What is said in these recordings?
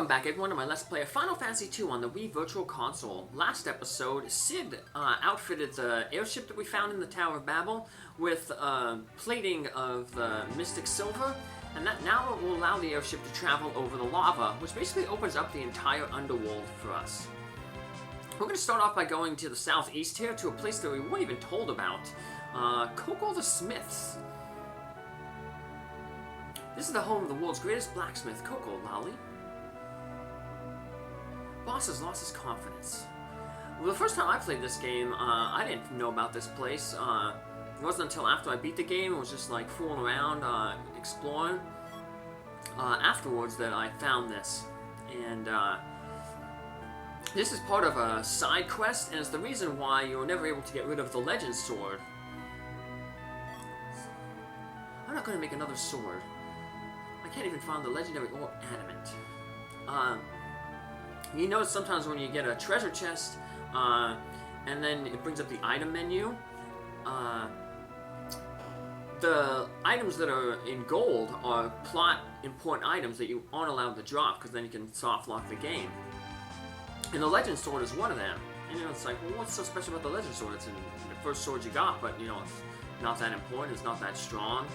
Welcome back everyone to my Let's Play of Final Fantasy II on the Wii Virtual Console. Last episode, Sid outfitted the airship that we found in the Tower of Babel with plating of Mystic Silver, and that now will allow the airship to travel over the lava, which basically opens up the entire Underworld for us. We're going to start off by going to the southeast here, to a place that we weren't even told about. Coco the Smiths. This is the home of the world's greatest blacksmith, Coco Lally. Boss has lost his confidence. Well, the first time I played this game, I didn't know about this place. It wasn't until after I beat the game, it was just like fooling around, exploring, afterwards that I found this. And this is part of a side quest, and it's the reason why you were never able to get rid of the Legend Sword. I'm not going to make another sword. I can't even find the legendary or adamant. You notice sometimes when you get a treasure chest, and then it brings up the item menu, the items that are in gold are plot important items that you aren't allowed to drop, because then you can soft lock the game. And the Legend Sword is one of them. And you know, it's like, well, what's so special about the Legend Sword? It's in the first sword you got, but you know, it's not that important, it's not that strong.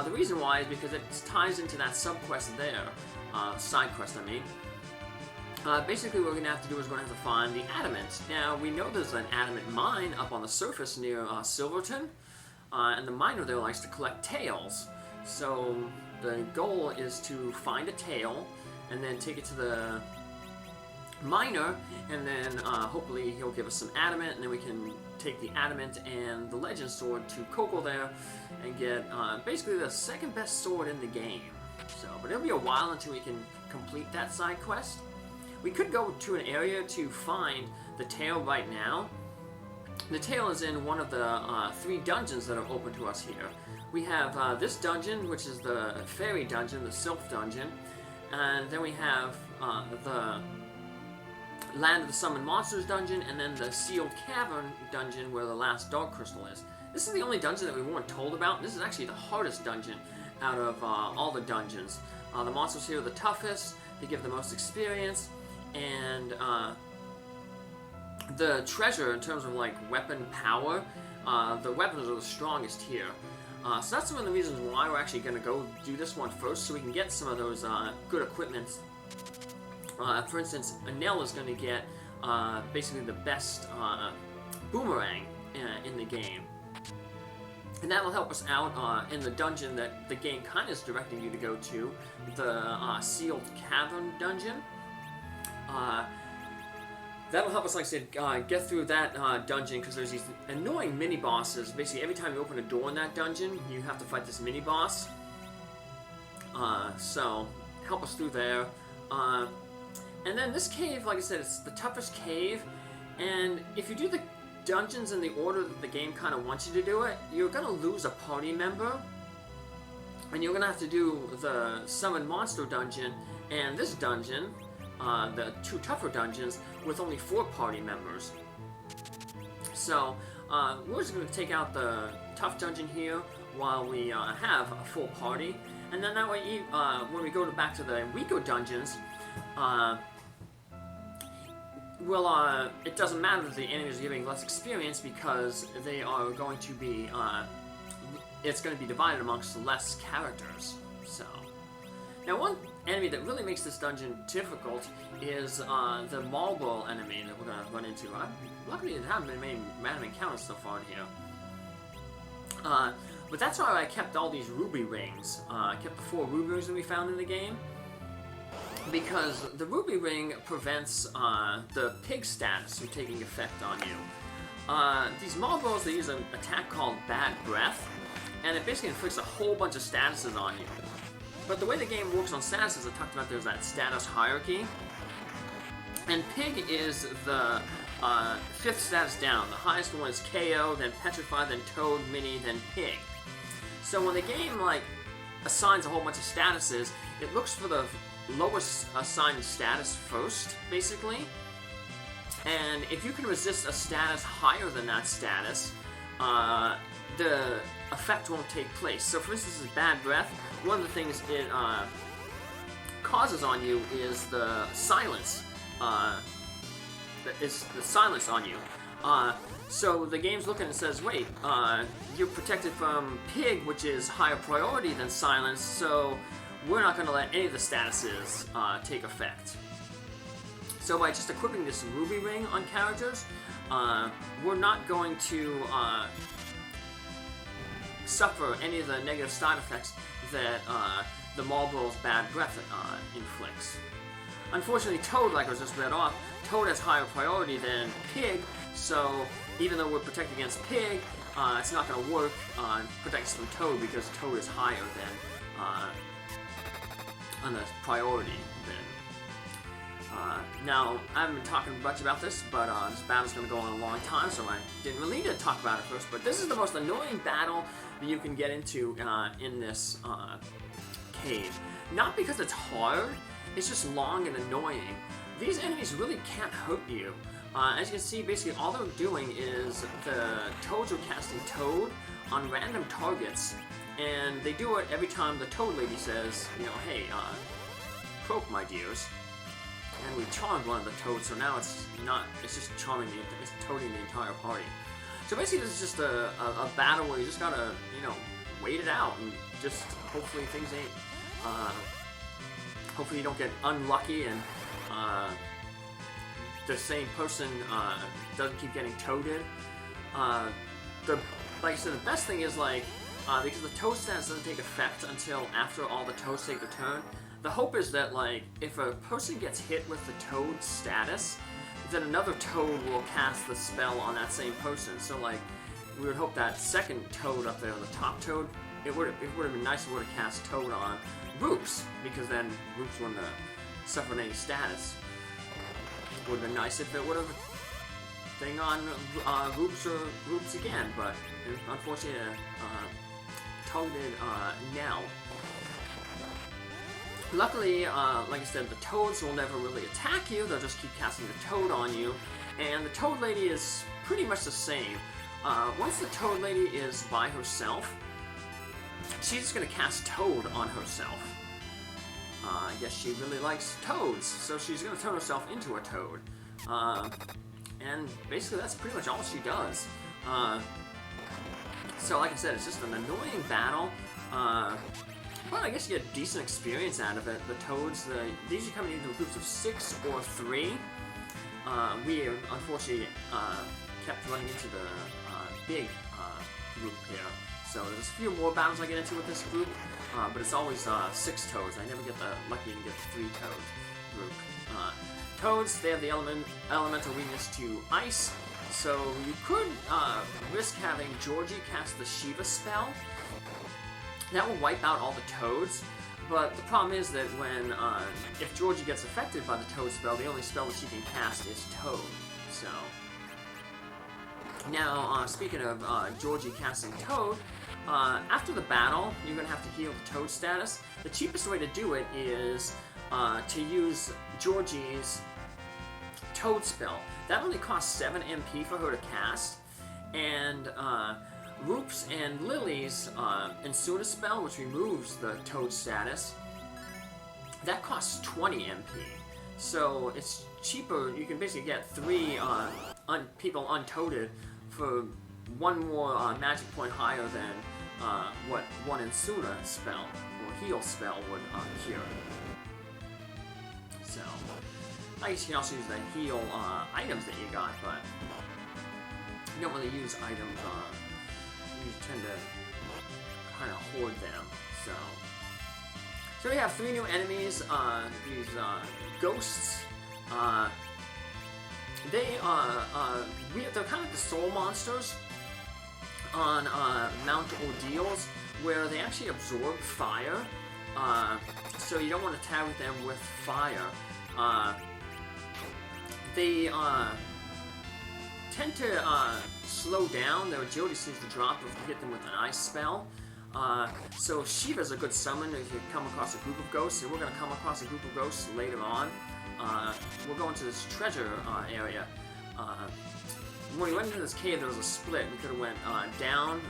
The reason why is because it ties into that sub-quest there, side quest I mean. Basically what we're going to have to do is we're going to have to find the adamant. Now, we know there's an adamant mine up on the surface near Silverton, and the miner there likes to collect tails. So the goal is to find a tail, and then take it to the miner, and then hopefully he'll give us some adamant, and then we can take the adamant and the Legend Sword to Coco there, and get basically the second best sword in the game. So, but it'll be a while until we can complete that side quest. We could go to an area to find the tail right now. The tail is in one of the 3 dungeons that are open to us here. We have this dungeon, which is the fairy dungeon, the Sylph dungeon, and then we have the Land of the Summoned Monsters dungeon, and then the Sealed Cavern dungeon where the last Dark Crystal is. This is the only dungeon that we weren't told about. This is actually the hardest dungeon out of all the dungeons. The monsters here are the toughest, they give the most experience, and the treasure in terms of like weapon power, the weapons are the strongest here. So that's one of the reasons why we're actually going to go do this one first, so we can get some of those good equipment. For instance, Nell is going to get basically the best boomerang in the game. And that'll help us out in the dungeon that the game kind of is directing you to go to, the Sealed Cavern dungeon. That'll help us, like I said, get through that dungeon, because there's these annoying mini-bosses. Basically, every time you open a door in that dungeon, you have to fight this mini-boss. So, help us through there. And then this cave, like I said, it's the toughest cave, and if you do the dungeons in the order that the game kind of wants you to do it, you're going to lose a party member, and you're going to have to do the Summoned Monster dungeon and this dungeon, the 2 tougher dungeons, with only 4 party members. So, we're just going to take out the tough dungeon here while we have a full party, and then that way, when we go back to the weaker dungeons, well, it doesn't matter if the enemies are giving less experience, because they are going to be, it's going to be divided amongst less characters. So, now one enemy that really makes this dungeon difficult is the Marlborough enemy that we're going to run into. Luckily, there haven't been many random encounters so far here. But that's why I kept all these ruby rings. I kept the 4 ruby rings that we found in the game, because the ruby ring prevents the pig status from taking effect on you. These Marlboroughs, they use an attack called Bad Breath, and it basically inflicts a whole bunch of statuses on you. But the way the game works on statuses, I talked about there's that status hierarchy, and Pig is the 5th status down. The highest one is KO, then Petrify, then Toad, Mini, then Pig. So when the game like assigns a whole bunch of statuses, it looks for the lowest assigned status first, basically. And if you can resist a status higher than that status, the effect won't take place. So for instance, Bad Breath, one of the things it causes on you is the silence. Is the silence on you. So the game's looking and says, wait, you're protected from Pig, which is higher priority than silence, so we're not going to let any of the statuses take effect. So by just equipping this ruby ring on characters, we're not going to suffer any of the negative side effects that the Marlboro's bad breath inflicts. Unfortunately, Toad, like I was just read off, Toad has higher priority than Pig, so even though we're protected against Pig, it's not going to work protect us from Toad because Toad is higher than on the priority than. Now, I haven't been talking much about this, but this battle's going to go on a long time, so I didn't really need to talk about it first, but this is the most annoying battle that you can get into in this cave. Not because it's hard, it's just long and annoying. These enemies really can't hurt you. As you can see, basically all they're doing is the Toads are casting Toad on random targets, and they do it every time the Toad Lady says, you know, hey, croak, my dears. And we charmed one of the Toads, so now it's just charming, it's toading the entire party. So basically this is just a battle where you just gotta, you know, wait it out, and just hopefully things ain't, hopefully you don't get unlucky and the same person doesn't keep getting toaded. Like I said, the best thing is like, because the toad status doesn't take effect until after all the toads take their turn, the hope is that like, if a person gets hit with the toad status, then another toad will cast the spell on that same person. So like, we would hope that second toad up there, the top toad, it would have been nice if it would have cast Toad on Rupes, because then Rupes wouldn't have suffered any status. It would have been nice if it would have thing on Rupes again, but unfortunately, toaded Nell. Luckily, like I said, the Toads will never really attack you, they'll just keep casting the Toad on you, and the Toad Lady is pretty much the same. Once the Toad Lady is by herself, she's just going to cast Toad on herself. I guess she really likes toads, so she's going to turn herself into a toad. And basically that's pretty much all she does. So like I said, it's just an annoying battle. But I guess you get decent experience out of it. The toads, these are coming into groups of 6 or 3. We unfortunately kept running into the big group here. So there's a few more battles I get into with this group, but it's always 6 toads. I never get lucky to get the 3 toad group. Toads, they have the elemental weakness to ice, so you could risk having Georgie cast the Shiva spell. That will wipe out all the toads, but the problem is that when, if Georgie gets affected by the toad spell, the only spell that she can cast is Toad. So, now, speaking of Georgie casting Toad, after the battle, you're going to have to heal the Toad status. The cheapest way to do it is to use Georgie's Toad spell. That only costs 7 MP for her to cast, and Rupes and Lily's Insuna spell, which removes the Toad status, that costs 20 MP. So it's cheaper, you can basically get 3 people untoaded for 1 more magic point higher than what one Insuna spell or heal spell would cure. So, I guess you can also use the heal items that you got, but you don't really use items, you tend to kind of hoard them, so. So we have 3 new enemies, these ghosts. They're kind of like the soul monsters on Mount Ordeals, where they actually absorb fire, so you don't want to target them with fire. They tend to slow down. Their agility seems to drop if you hit them with an ice spell. So Shiva's a good summon if you come across a group of ghosts, and we're going to come across a group of ghosts later on. We're going to this treasure area. When we went into this cave, there was a split. We could have went down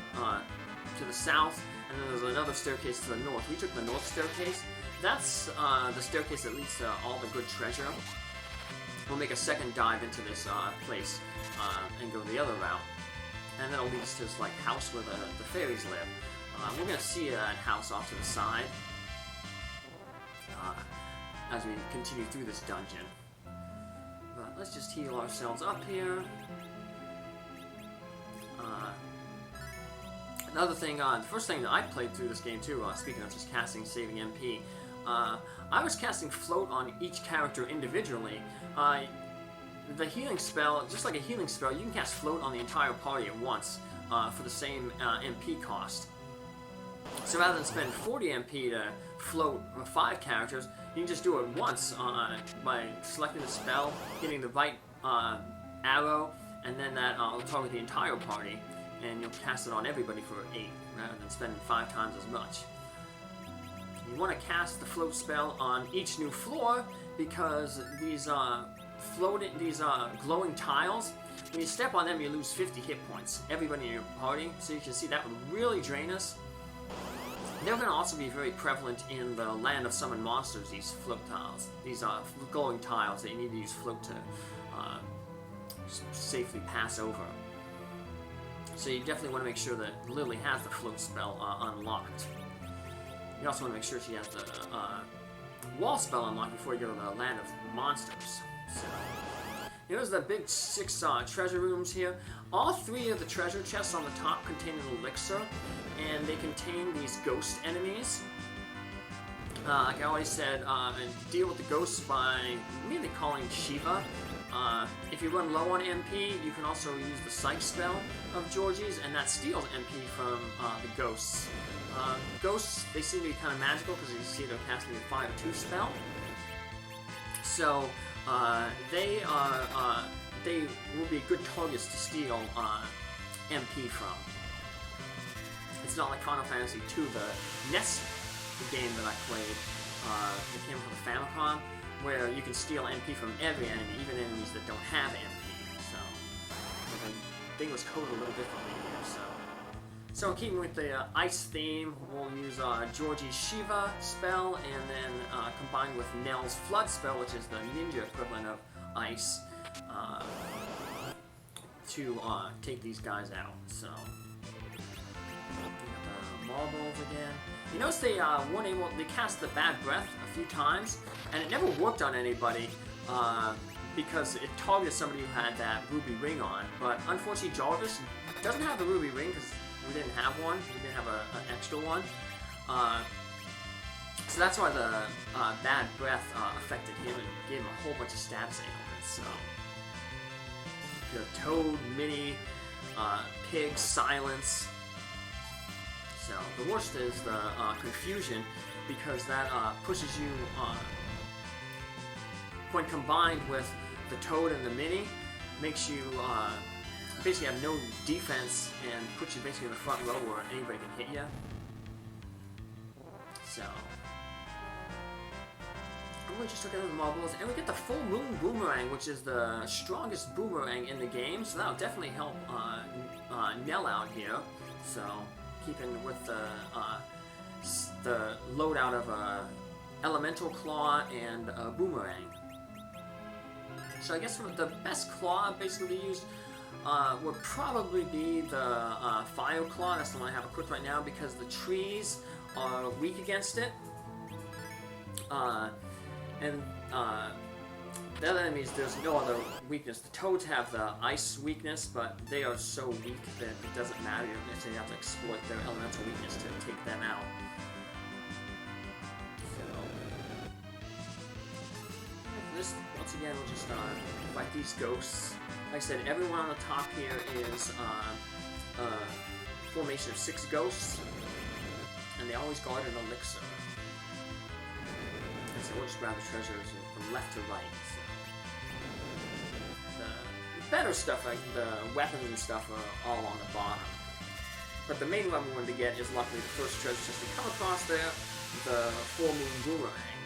to the south, and then there was another staircase to the north. We took the north staircase that's the staircase that leads to all the good treasure. We'll make a second dive into this place and go the other route. And then it'll lead us to this like house where the fairies live. We're going to see that house off to the side as we continue through this dungeon. But let's just heal ourselves up here. Another thing, the first thing that I played through this game too, speaking of just casting, saving MP, I was casting float on each character individually. The healing spell, just like a healing spell, you can cast float on the entire party at once for the same MP cost. So rather than spend 40 MP to float 5 characters, you can just do it once by selecting the spell, hitting the right arrow, and then that will target the entire party, and you'll cast it on everybody for 8, rather than spending 5 times as much. You want to cast the float spell on each new floor because these glowing tiles, when you step on them, you lose 50 hit points. Everybody in your party, so you can see that would really drain us. They're going to also be very prevalent in the Land of Summoned Monsters, these float tiles. These glowing tiles that you need to use float to safely pass over. So you definitely want to make sure that Lily has the float spell unlocked. You also want to make sure she has the wall spell unlocked before you go to the Land of Monsters. So, here's the big 6 treasure rooms here. All 3 of the treasure chests on the top contain an elixir, and they contain these ghost enemies. Like I always said, deal with the ghosts by mainly calling Shiva. If you run low on MP, you can also use the Psych spell of Georgie's, and that steals MP from the ghosts. Ghosts, they seem to be kind of magical because you see they're casting a Fire 2 spell. So, they will be good targets to steal MP from. It's not like Final Fantasy II, the NES game that I played, that came from the Famicom, where you can steal MP from every enemy, even enemies that don't have MP. So, the thing was coded a little differently here. So in keeping with the ice theme, we'll use Georgie's Shiva spell, and then combined with Nell's Flood spell, which is the ninja equivalent of ice, to take these guys out. So, the marbles again. You notice they weren't able. They cast the bad breath a few times, and it never worked on anybody because it targeted somebody who had that ruby ring on. But unfortunately, Jarvis doesn't have the ruby ring because we didn't have one. We didn't have an extra one. So that's why the bad breath affected him and gave him a whole bunch of stabs ailments. So, you know, Toad, Minnie, Pig, Silence. So the worst is the confusion, because that pushes you, when combined with the Toad and the Minnie, makes you basically have no defense and puts you basically in the front row where anybody can hit you. So, we just took out the marbles, and we get the full moon boomerang, which is the strongest boomerang in the game. So that'll definitely help Nell out here. So, keeping with the loadout of a elemental claw and a boomerang. So I guess the best claw basically used would probably be the fire claw. That's the one I have equipped right now because the trees are weak against it. And the other enemies, there's no other weakness. The toads have the ice weakness, but they are so weak that it doesn't matter. You have to exploit their elemental weakness to take them out. So, this, once again, we'll just fight these ghosts. Like I said, everyone on the top here is a formation of 6 ghosts, and they always guard an elixir. And so we'll just grab the treasures from left to right. So, the better stuff, like the weapons and stuff, are all on the bottom. But the main one we wanted to get is luckily the first treasure chest we come across there, the full moon boomerang.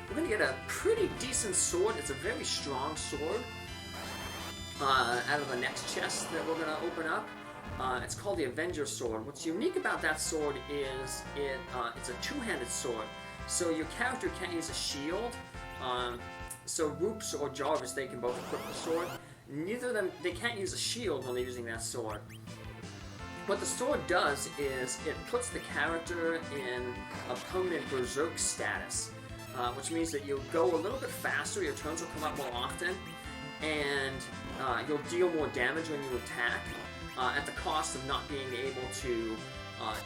We're going to get a pretty decent sword. It's a very strong sword out of the next chest that we're going to open up. It's called the Avenger Sword. What's unique about that sword is it's a two-handed sword. So your character can't use a shield. So Rupes or Jarvis, they can both equip the sword. Neither of them, they can't use a shield when they're using that sword. What the sword does is it puts the character in a permanent berserk status, which means that you'll go a little bit faster, your turns will come up more often, and you'll deal more damage when you attack, at the cost of not being able to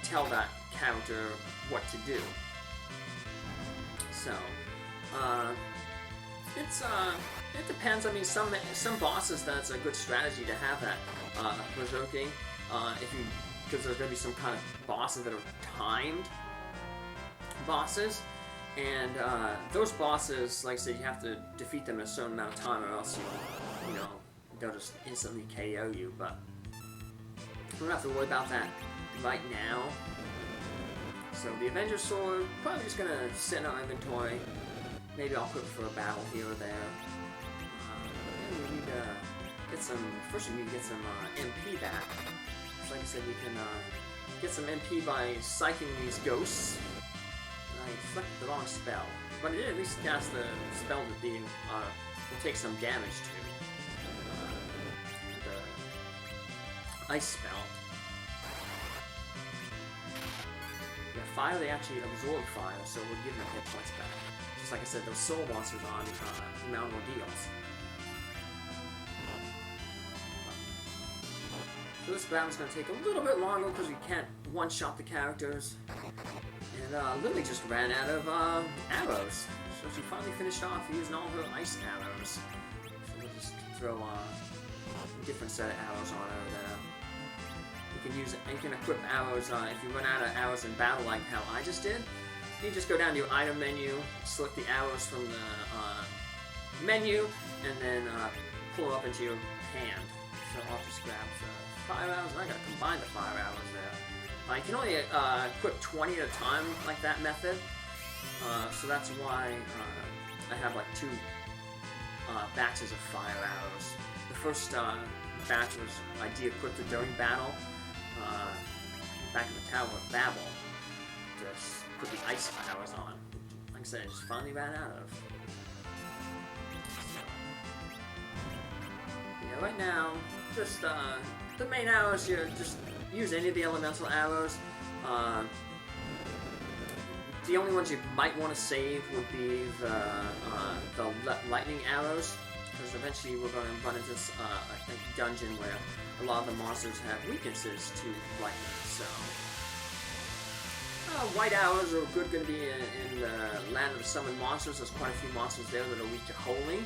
tell that character what to do. So, it depends. I mean, some bosses, that's a good strategy to have that berserking. Because there's going to be some kind of bosses that are timed bosses, and those bosses, like I said, you have to defeat them in a certain amount of time, or else you know, they'll just instantly KO you. But we don't have to worry about that right now. So the Avenger Sword, probably just gonna sit in our inventory. Maybe I'll equip for a battle here or there. We need to get some. First, we need to get some MP back. So like I said, we can get some MP by psyching these ghosts. I selected the wrong spell, but I did at least cast the spell that will take some damage to. The ice spell. Yeah, fire, they actually absorb fire, so we'll give them hit points back. Just like I said, those soul monsters on Mount Ordeals. So this battle's going to take a little bit longer because we can't one-shot the characters. And Lily just ran out of arrows. So she finally finished off using all her ice arrows. So we'll just throw a different set of arrows on her there. You can equip arrows if you run out of arrows in battle like how I just did. You just go down to your item menu, select the arrows from the menu, and then pull it up into your hand. So I'll just grab the fire arrows, and I gotta combine the fire arrows there. You can only equip 20 at a time like that method, so that's why I have like 2 batches of fire arrows. The first batch was I de-equipped it during battle, back in the Tower of Babel, just put the ice arrows on. Like I said, I just finally ran out of. So, yeah, right now, just the main arrows here, just use any of the elemental arrows. The only ones you might want to save would be the lightning arrows, because eventually we're going to run into a dungeon where a lot of the monsters have weaknesses to lightning. So white arrows are going to be in the Land of the Summoned Monsters. There's quite a few monsters there that are weak to holy.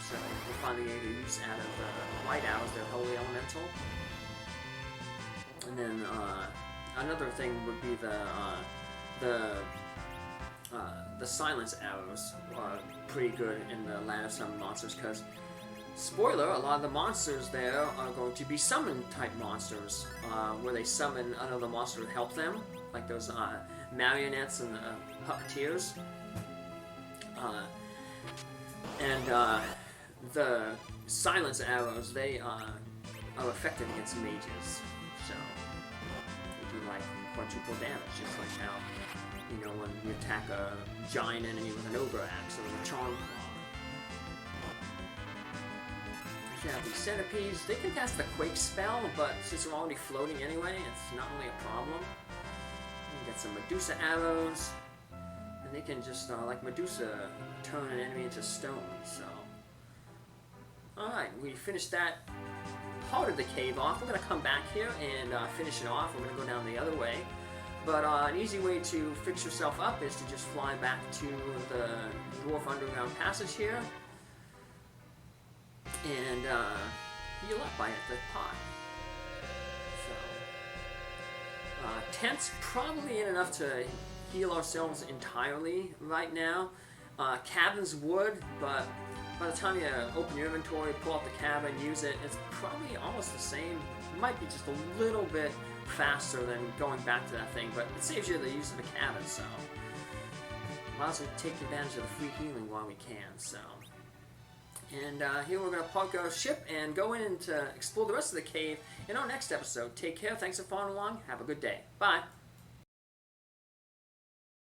So we're finally able to use out of white arrows, they're holy elemental. And then another thing would be the silence arrows are pretty good in the Land of Summoned Monsters, because, spoiler, a lot of the monsters there are going to be summon type monsters, where they summon another monster to help them, like those marionettes and the puppeteers. The silence arrows, they are effective against mages, so they do like quadruple damage, just like how, you know, when you attack a giant enemy with an ogre axe or with a charm claw. You have these centipedes. They can cast the quake spell, but since they're already floating anyway, it's not really a problem. You can get some Medusa arrows, and they can just, like Medusa, turn an enemy into stone, so. Alright, we finished that part of the cave off. We're going to come back here and finish it off. We're going to go down the other way. But an easy way to fix yourself up is to just fly back to the dwarf underground passage here and heal up by the pot. So, tents probably ain't enough to heal ourselves entirely right now. Cabins would, but by the time you open your inventory, pull out the cabin, use it, it's probably almost the same. It might be just a little bit faster than going back to that thing, but it saves you the use of the cabin, so might as well take advantage of the free healing while we can. So, and here we're going to park our ship and go in to explore the rest of the cave in our next episode. Take care, thanks for following along, have a good day, bye.